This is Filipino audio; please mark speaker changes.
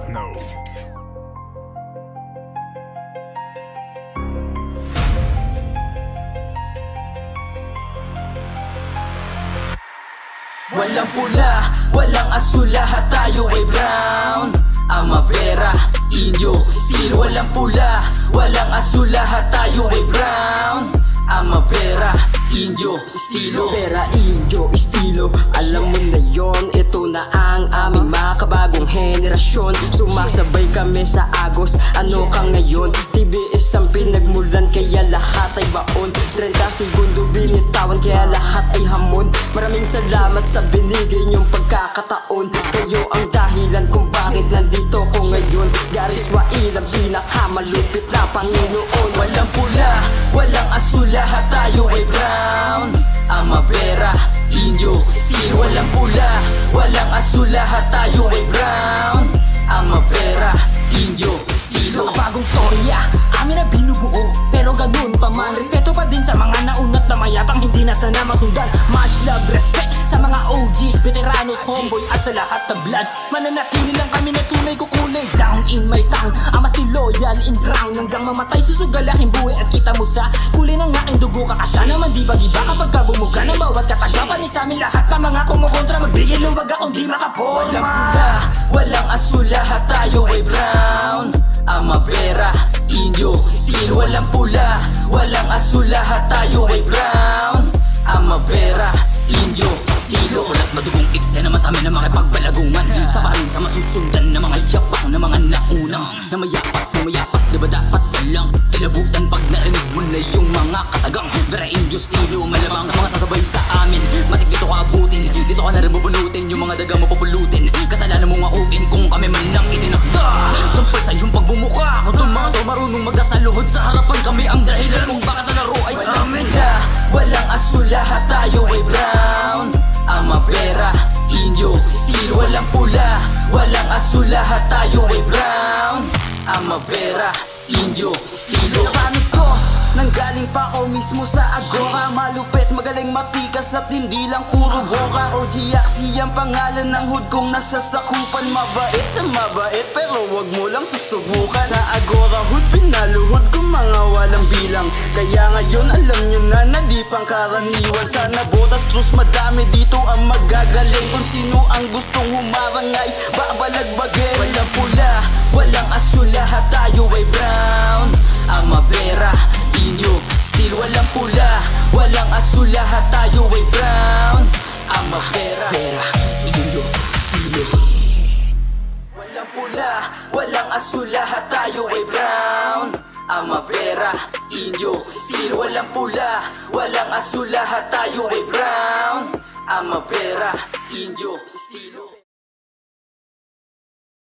Speaker 1: Snow.
Speaker 2: Walang pula, walang asul, lahat tayo ay brown. Ama pera, inyo, steel. Walang pula, walang asul, lahat tayo ay brown. Ama pera, inyo, estilo.
Speaker 3: Pera, inyo, estilo. Alam mo na yon, ito na ang aming makabagong henerasyon. Sumasabay kami sa agos, ano ka ngayon? TBS ang pinagmulan, kaya lahat ay baon. 30 segundo binitawan, kaya lahat ay hamon. Maraming salamat sa binigay niyong pagkakataon. Kayo ang dahilan kung bakit nandito ko ngayon. Gariswa ilang pinakamalupit na Panginoon.
Speaker 2: Walang pula, walang asul, lahat tayo ay brown. Ama pera, inyo, steel. Walang pula, walang asul, lahat tayo ay brown. Ama pera, inyo, estilo.
Speaker 4: Bagong storya, amin na binubuo. Pero ganun pa man, respeto pa din sa mga naunat na mayabang hindi na sana masundan. Much love, respect sa mga OGs, veteranos, homeboy at sa lahat ng bloods. Mananatili lang kami na tunay kukulay. Down in my town, ama still loyal in ground. Hanggang mamatay susugalaking buhay at kita mo sa kulay ng aking dugo. Kakasa naman di ba kapag kabumuga ng bawat katagapan ni sa amin lahat ng mga kumukontra. Magbigil luwag akong di makapolma.
Speaker 2: Walang pula, walang asul, lahat tayo ay brown. Ama pera, inyo, steel. Walang pula, walang asul, lahat tayo ay brown. Ama pera, inyo, estilo. Ulat madugong ikse naman sa amin na makipagbalagungan. Sa parin sa masusundan na mga yapak na mga naunang. Na mayapak, diba dapat walang kilabutan pag narinig mo na yung mga katagang. Vera, inyo, estilo, malamang sa mga sasabay sa amin. Matik dito ka abutin, dito ka na rin bubunutin. Yung mga daga mo papulutin, kasalanan mo ngakuin kung kami man lang itinakda. Sampal sa iyong pagbumuka, kung itong mga to marunong magkasaluhod sa harapan, kami ang dahilan kung bakit nalaro ay amin. Walang asul, lahat tayo ay brown. Ama pera, inyo, steel. Walang pula, walang asul, lahat tayo ay brown. Ama pera, inyo, estilo.
Speaker 3: Nakanitos, nanggaling pa ako mismo sa agora. Malupit, magaling matikas at hindi lang puro boka. O Giaxi ang pangalan ng hood kong nasasakupan. Mabait sa mabait pero wag mo lang susubukan. Sa agora hood, pinaluhod ko mga walang bilang. Kaya ngayon alam nyo na di pang karaniwan. Sana botas trus madami dito ang magagaling. Kung sino ang gustong humarang ay babalagbagin.
Speaker 2: Walang pula, walang asul, lahat tayo ay brown. Ama pera, inyo, steel. Walang pula, walang asul, lahat tayo ay brown. Ama pera, inyo, estilo. Walang pula, walang asul, lahat tayo ay brown. Ama pera, inyo, steel. Walang pula, walang asul, lahat tayo ay brown. Ama pera, inyo, estilo.